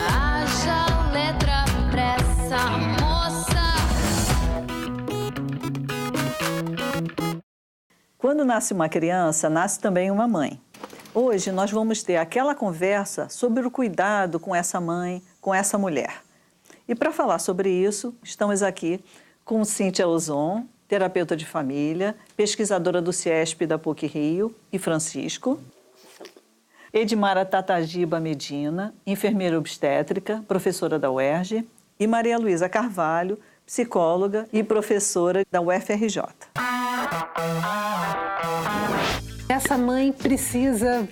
Haja letra pra essa moça. Quando nasce uma criança, nasce também uma mãe. Hoje nós vamos ter aquela conversa sobre o cuidado com essa mãe, com essa mulher. E para falar sobre isso, estamos aqui com Cíntia Ozon, terapeuta de família, pesquisadora do CIESP da PUC-Rio, e Francisco. Edmara Tatagiba Medina, enfermeira obstétrica, professora da UERJ. E Maria Luísa Carvalho, psicóloga e professora da UFRJ. Essa mãe precisa,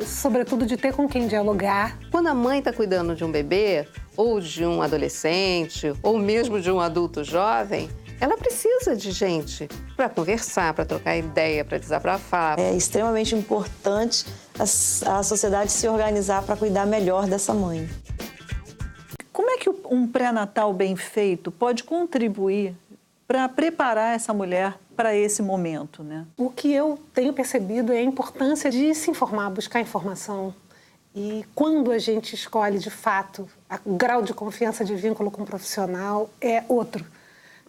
sobretudo, de ter com quem dialogar. Quando a mãe está cuidando de um bebê, ou de um adolescente, ou mesmo de um adulto jovem, ela precisa de gente para conversar, para trocar ideia, para desabafar. É extremamente importante a sociedade se organizar para cuidar melhor dessa mãe. Como é que um pré-natal bem feito pode contribuir para preparar essa mulher para esse momento, né? O que eu tenho percebido é a importância de se informar, buscar informação. E quando a gente escolhe, de fato, o grau de confiança de vínculo com o profissional é outro.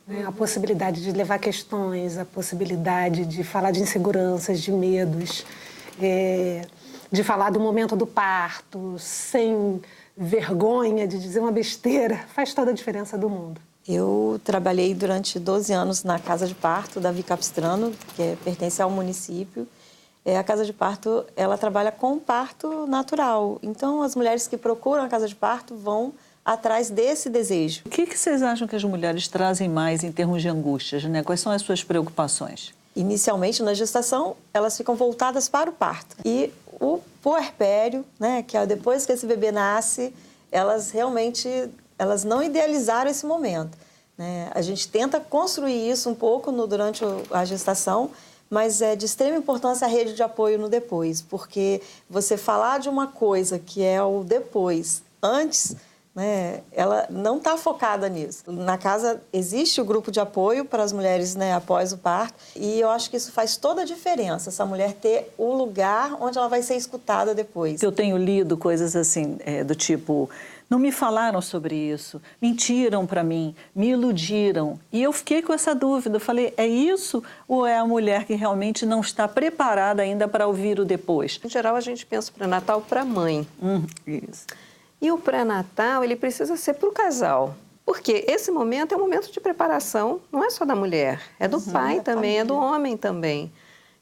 Né? A possibilidade de levar questões, a possibilidade de falar de inseguranças, de medos, de falar do momento do parto, sem vergonha de dizer uma besteira, faz toda a diferença do mundo. Eu trabalhei durante 12 anos na casa de parto da Vicapistrano, que pertence ao município. A casa de parto, ela trabalha com parto natural. Então, as mulheres que procuram a casa de parto vão atrás desse desejo. O que vocês acham que as mulheres trazem mais em termos de angústias, né? Quais são as suas preocupações? Inicialmente, na gestação, elas ficam voltadas para o parto. E o puerpério, né, que é depois que esse bebê nasce, elas não idealizaram esse momento, né? A gente tenta construir isso um pouco durante a gestação, mas é de extrema importância a rede de apoio no depois, porque você falar de uma coisa que é o depois, antes, né, ela não está focada nisso. Na casa existe o grupo de apoio para as mulheres, né, após o parto, e eu acho que isso faz toda a diferença, essa mulher ter o lugar onde ela vai ser escutada depois. Eu tenho lido coisas assim, do tipo, não me falaram sobre isso, mentiram para mim, me iludiram. E eu fiquei com essa dúvida, eu falei, é isso ou é a mulher que realmente não está preparada ainda para ouvir o depois? Em geral, a gente pensa o pré-natal para a mãe. Isso. E o pré-natal, ele precisa ser para o casal. Porque esse momento é um momento de preparação, não é só da mulher, é do pai também, é do homem também.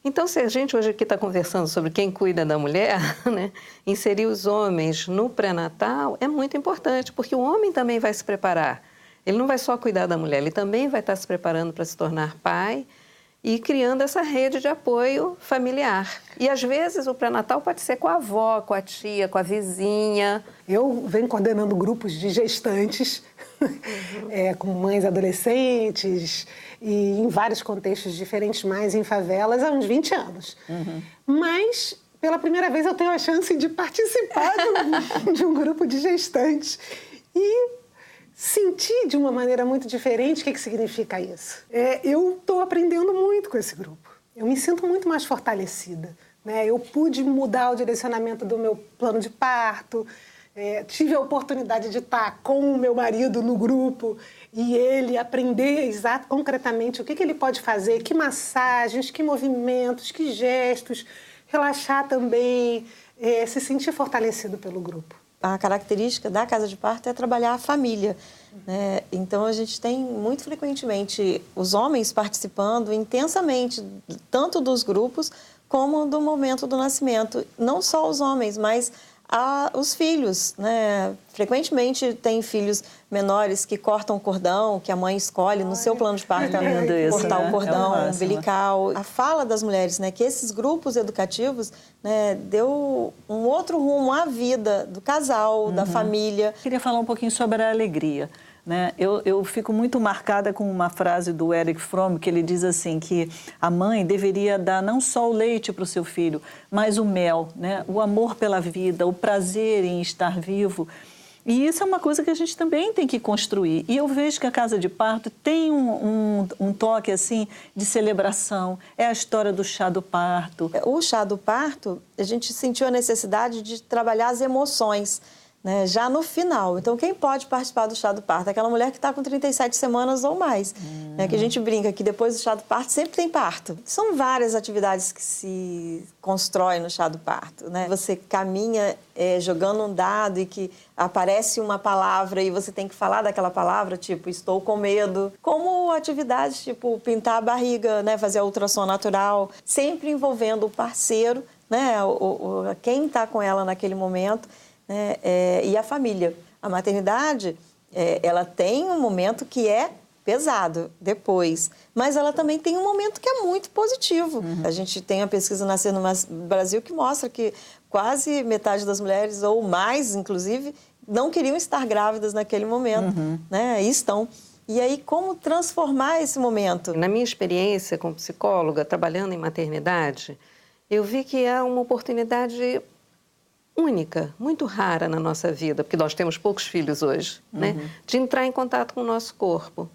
Então, se a gente hoje aqui está conversando sobre quem cuida da mulher, né, inserir os homens no pré-natal é muito importante, porque o homem também vai se preparar. Ele não vai só cuidar da mulher, ele também vai estar se preparando para se tornar pai e criando essa rede de apoio familiar. E, às vezes, o pré-natal pode ser com a avó, com a tia, com a vizinha. Eu venho coordenando grupos de gestantes, com mães adolescentes e em vários contextos diferentes, mais em favelas, há uns 20 anos. Mas, pela primeira vez, eu tenho a chance de participar de um grupo de gestantes e sentir de uma maneira muito diferente o que significa isso. Eu estou aprendendo muito com esse grupo. Eu me sinto muito mais fortalecida, né? Eu pude mudar o direcionamento do meu plano de parto, tive a oportunidade de estar com o meu marido no grupo e ele aprender concretamente o que ele pode fazer, que massagens, que movimentos, que gestos, relaxar também, se sentir fortalecido pelo grupo. A característica da casa de parto é trabalhar a família, né? Então, a gente tem muito frequentemente os homens participando intensamente, tanto dos grupos como do momento do nascimento. Não só os homens, mas os filhos, né? Frequentemente tem filhos menores que cortam o cordão, que a mãe escolhe no seu plano de parto cortar o cordão umbilical. A fala das mulheres, né, que esses grupos educativos, né, deu um outro rumo à vida do casal, da família. Queria falar um pouquinho sobre a alegria. né? Eu fico muito marcada com uma frase do Erich Fromm, que ele diz assim, que a mãe deveria dar não só o leite para o seu filho, mas o mel, né? O amor pela vida, o prazer em estar vivo. E isso é uma coisa que a gente também tem que construir. E eu vejo que a casa de parto tem um toque assim de celebração. É a história do chá do parto. O chá do parto, a gente sentiu a necessidade de trabalhar as emoções, né, já no final. Então, quem pode participar do chá do parto? Aquela mulher que está com 37 semanas ou mais. Né, que a gente brinca que depois do chá do parto sempre tem parto. São várias atividades que se constroem no chá do parto. Né? Você caminha jogando um dado e que aparece uma palavra e você tem que falar daquela palavra, tipo, estou com medo. Como atividades, tipo, pintar a barriga, né, fazer a ultrassom natural, sempre envolvendo o parceiro, né, quem está com ela naquele momento, né, e a família. A maternidade, ela tem um momento que é pesado depois, mas ela também tem um momento que é muito positivo. A gente tem a pesquisa Nascer no Brasil que mostra que quase metade das mulheres, ou mais, inclusive, não queriam estar grávidas naquele momento, né, e estão. E aí, como transformar esse momento? Na minha experiência como psicóloga, trabalhando em maternidade, eu vi que é uma oportunidade única, muito rara na nossa vida, porque nós temos poucos filhos hoje, né? De entrar em contato com o nosso corpo.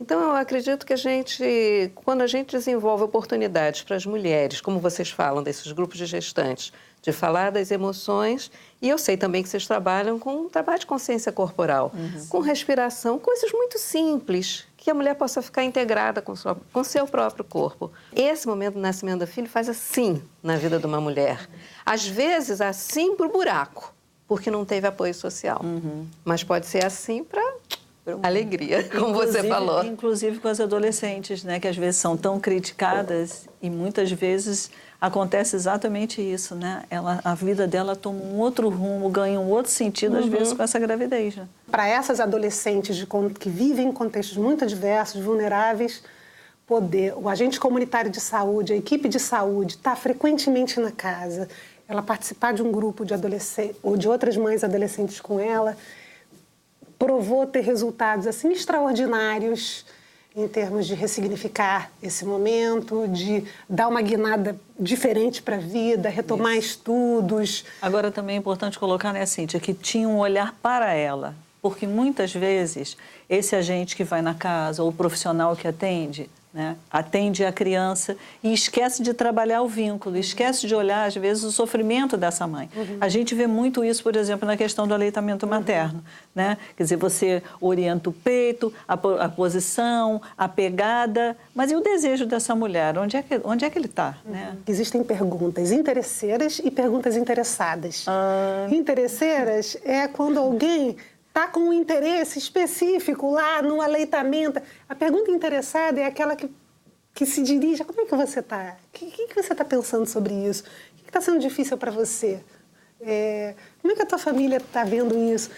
Então, eu acredito que quando a gente desenvolve oportunidades para as mulheres, como vocês falam desses grupos de gestantes, de falar das emoções, e eu sei também que vocês trabalham com um trabalho de consciência corporal, com respiração, coisas muito simples, que a mulher possa ficar integrada com seu próprio corpo. Esse momento do nascimento do filho faz assim na vida de uma mulher. Às vezes, assim para o buraco, porque não teve apoio social. Mas pode ser assim para alegria, como você falou. Inclusive com as adolescentes, né, que às vezes são tão criticadas e muitas vezes acontece exatamente isso, né? A vida dela toma um outro rumo, ganha um outro sentido, às vezes, com essa gravidez. Né? Para essas adolescentes que vivem em contextos muito diversos, vulneráveis, o agente comunitário de saúde, a equipe de saúde, estar frequentemente na casa, ela participar de um grupo de adolescentes ou de outras mães adolescentes com ela, provou ter resultados assim extraordinários em termos de ressignificar esse momento, de dar uma guinada diferente para a vida, retomar estudos. Agora também é importante colocar, né, Cíntia, que tinha um olhar para ela, porque muitas vezes esse agente que vai na casa ou o profissional que atende, né, atende a criança e esquece de trabalhar o vínculo, esquece de olhar, às vezes, o sofrimento dessa mãe. A gente vê muito isso, por exemplo, na questão do aleitamento materno. Né? Quer dizer, você orienta o peito, a posição, a pegada, mas e o desejo dessa mulher? Onde é que ele está? Né? Existem perguntas interesseiras e perguntas interessadas. Interesseiras é quando alguém está com um interesse específico lá no aleitamento. A pergunta interessada é aquela que se dirige a como é que você está? O que você está pensando sobre isso? O que está sendo difícil para você? Como é que a tua família está vendo isso?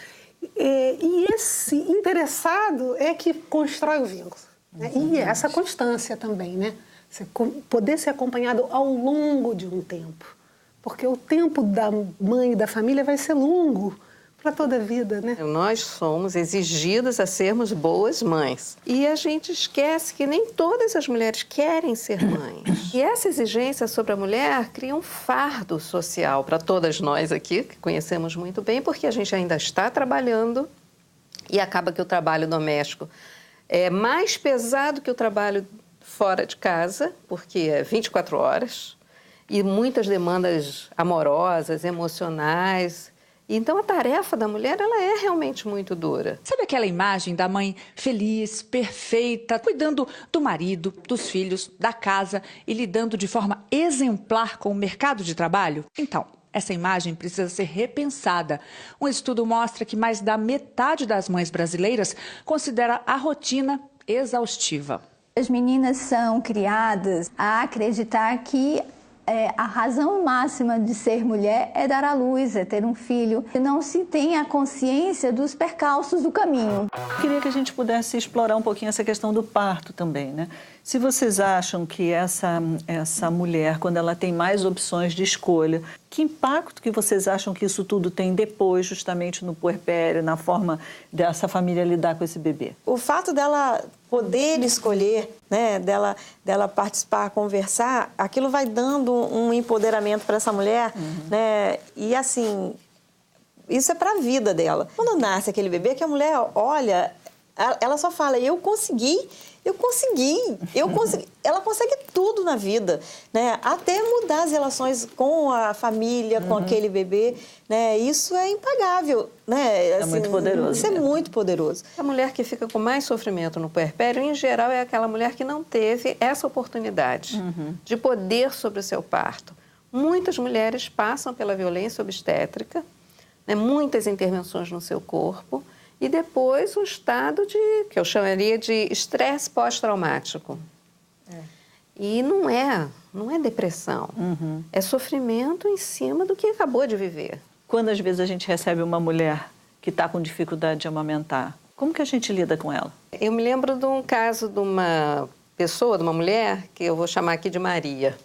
E esse interessado é que constrói o vínculo. Né? E essa constância também, né? Você poder ser acompanhado ao longo de um tempo. Porque o tempo da mãe e da família vai ser longo. Para toda a vida, né? Nós somos exigidas a sermos boas mães. E a gente esquece que nem todas as mulheres querem ser mães. E essa exigência sobre a mulher cria um fardo social para todas nós aqui, que conhecemos muito bem, porque a gente ainda está trabalhando e acaba que o trabalho doméstico é mais pesado que o trabalho fora de casa, porque é 24 horas, e muitas demandas amorosas, emocionais. Então, a tarefa da mulher, ela é realmente muito dura. Sabe aquela imagem da mãe feliz, perfeita, cuidando do marido, dos filhos, da casa e lidando de forma exemplar com o mercado de trabalho? Então, essa imagem precisa ser repensada. Um estudo mostra que mais da metade das mães brasileiras considera a rotina exaustiva. As meninas são criadas a acreditar que a razão máxima de ser mulher é dar à luz, é ter um filho. Não se tem a consciência dos percalços do caminho. Queria que a gente pudesse explorar um pouquinho essa questão do parto também, né? Se vocês acham que essa mulher, quando ela tem mais opções de escolha, que impacto que vocês acham que isso tudo tem depois, justamente no puerpério, na forma dessa família lidar com esse bebê? O fato dela poder escolher, né, dela participar, conversar, aquilo vai dando um empoderamento para essa mulher, né? E assim, isso é para a vida dela. Quando nasce aquele bebê, que a mulher olha, ela só fala, eu consegui. Ela consegue tudo na vida, né? Até mudar as relações com a família, com aquele bebê, né? Isso é impagável, né? É muito poderoso. Isso é muito poderoso. A mulher que fica com mais sofrimento no puerpério, em geral, é aquela mulher que não teve essa oportunidade de poder sobre o seu parto. Muitas mulheres passam pela violência obstétrica, né? Muitas intervenções no seu corpo, e depois o estado que eu chamaria de estresse pós-traumático. E não é depressão, é sofrimento em cima do que acabou de viver. Quando às vezes a gente recebe uma mulher que está com dificuldade de amamentar, como que a gente lida com ela? Eu me lembro de um caso de uma pessoa, de uma mulher, que eu vou chamar aqui de Maria.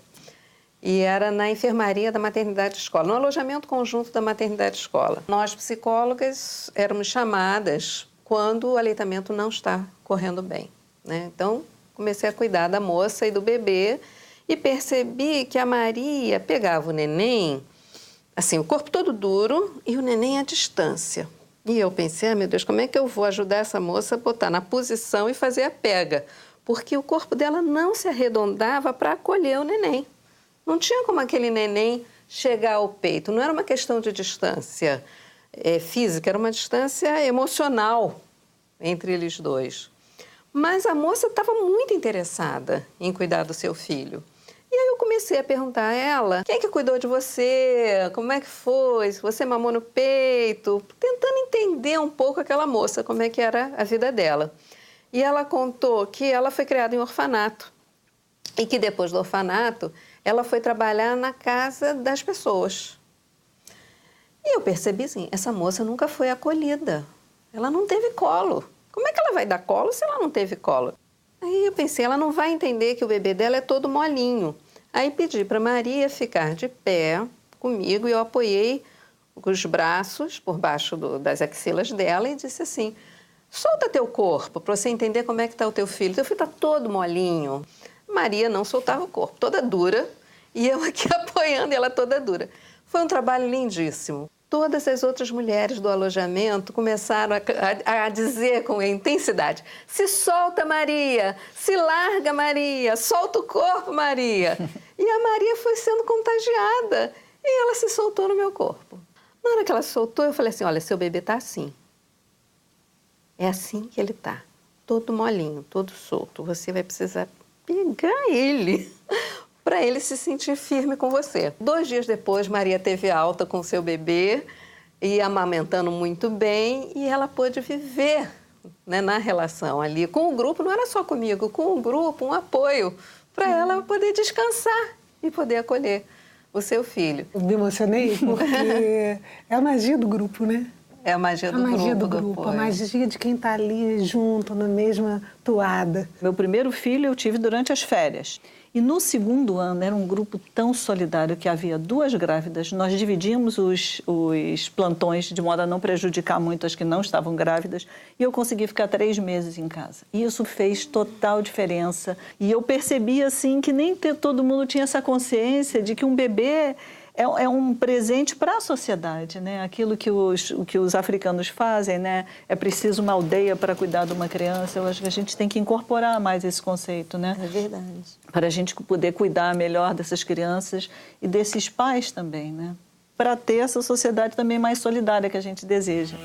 E era na enfermaria da maternidade escola, no alojamento conjunto da maternidade escola. Nós, psicólogas, éramos chamadas quando o aleitamento não está correndo bem, né? Então, comecei a cuidar da moça e do bebê e percebi que a Maria pegava o neném, assim, o corpo todo duro e o neném à distância. E eu pensei, meu Deus, como é que eu vou ajudar essa moça a botar na posição e fazer a pega? Porque o corpo dela não se arredondava para acolher o neném. Não tinha como aquele neném chegar ao peito. Não era uma questão de distância física, era uma distância emocional entre eles dois. Mas a moça estava muito interessada em cuidar do seu filho. E aí eu comecei a perguntar a ela, quem é que cuidou de você? Como é que foi? Você mamou no peito? Tentando entender um pouco aquela moça, como é que era a vida dela. E ela contou que ela foi criada em orfanato e que depois do orfanato ela foi trabalhar na casa das pessoas. E eu percebi assim, essa moça nunca foi acolhida. Ela não teve colo. Como é que ela vai dar colo se ela não teve colo? Aí eu pensei, ela não vai entender que o bebê dela é todo molinho. Aí pedi para Maria ficar de pé comigo e eu apoiei os braços por baixo das axilas dela e disse assim, solta teu corpo para você entender como é que está o teu filho. Teu filho está todo molinho. Maria não soltava o corpo, toda dura, e eu aqui apoiando ela toda dura. Foi um trabalho lindíssimo. Todas as outras mulheres do alojamento começaram a dizer com intensidade, se solta, Maria, se larga, Maria, solta o corpo, Maria. E a Maria foi sendo contagiada e ela se soltou no meu corpo. Na hora que ela se soltou, eu falei assim, olha, seu bebê está assim. É assim que ele está, todo molinho, todo solto. Você vai precisar pegar ele para ele se sentir firme com você. 2 dias depois, Maria teve alta com seu bebê e amamentando muito bem e ela pôde viver, né, na relação ali com o grupo, não era só comigo, com o grupo, um apoio para ela poder descansar e poder acolher o seu filho. Eu me emocionei porque é a magia do grupo, né? É a magia do grupo. A magia do grupo, a magia de quem está ali junto, na mesma toada. Meu primeiro filho eu tive durante as férias. E no 2º ano era um grupo tão solidário que havia 2 grávidas. Nós dividimos os plantões de modo a não prejudicar muito as que não estavam grávidas. E eu consegui ficar 3 meses em casa. E isso fez total diferença. E eu percebi assim que nem todo mundo tinha essa consciência de que um bebê é um presente para a sociedade, né? Aquilo que os africanos fazem, né? É preciso uma aldeia para cuidar de uma criança. Eu acho que a gente tem que incorporar mais esse conceito, né? É verdade. Para a gente poder cuidar melhor dessas crianças e desses pais também, né? Para ter essa sociedade também mais solidária que a gente deseja.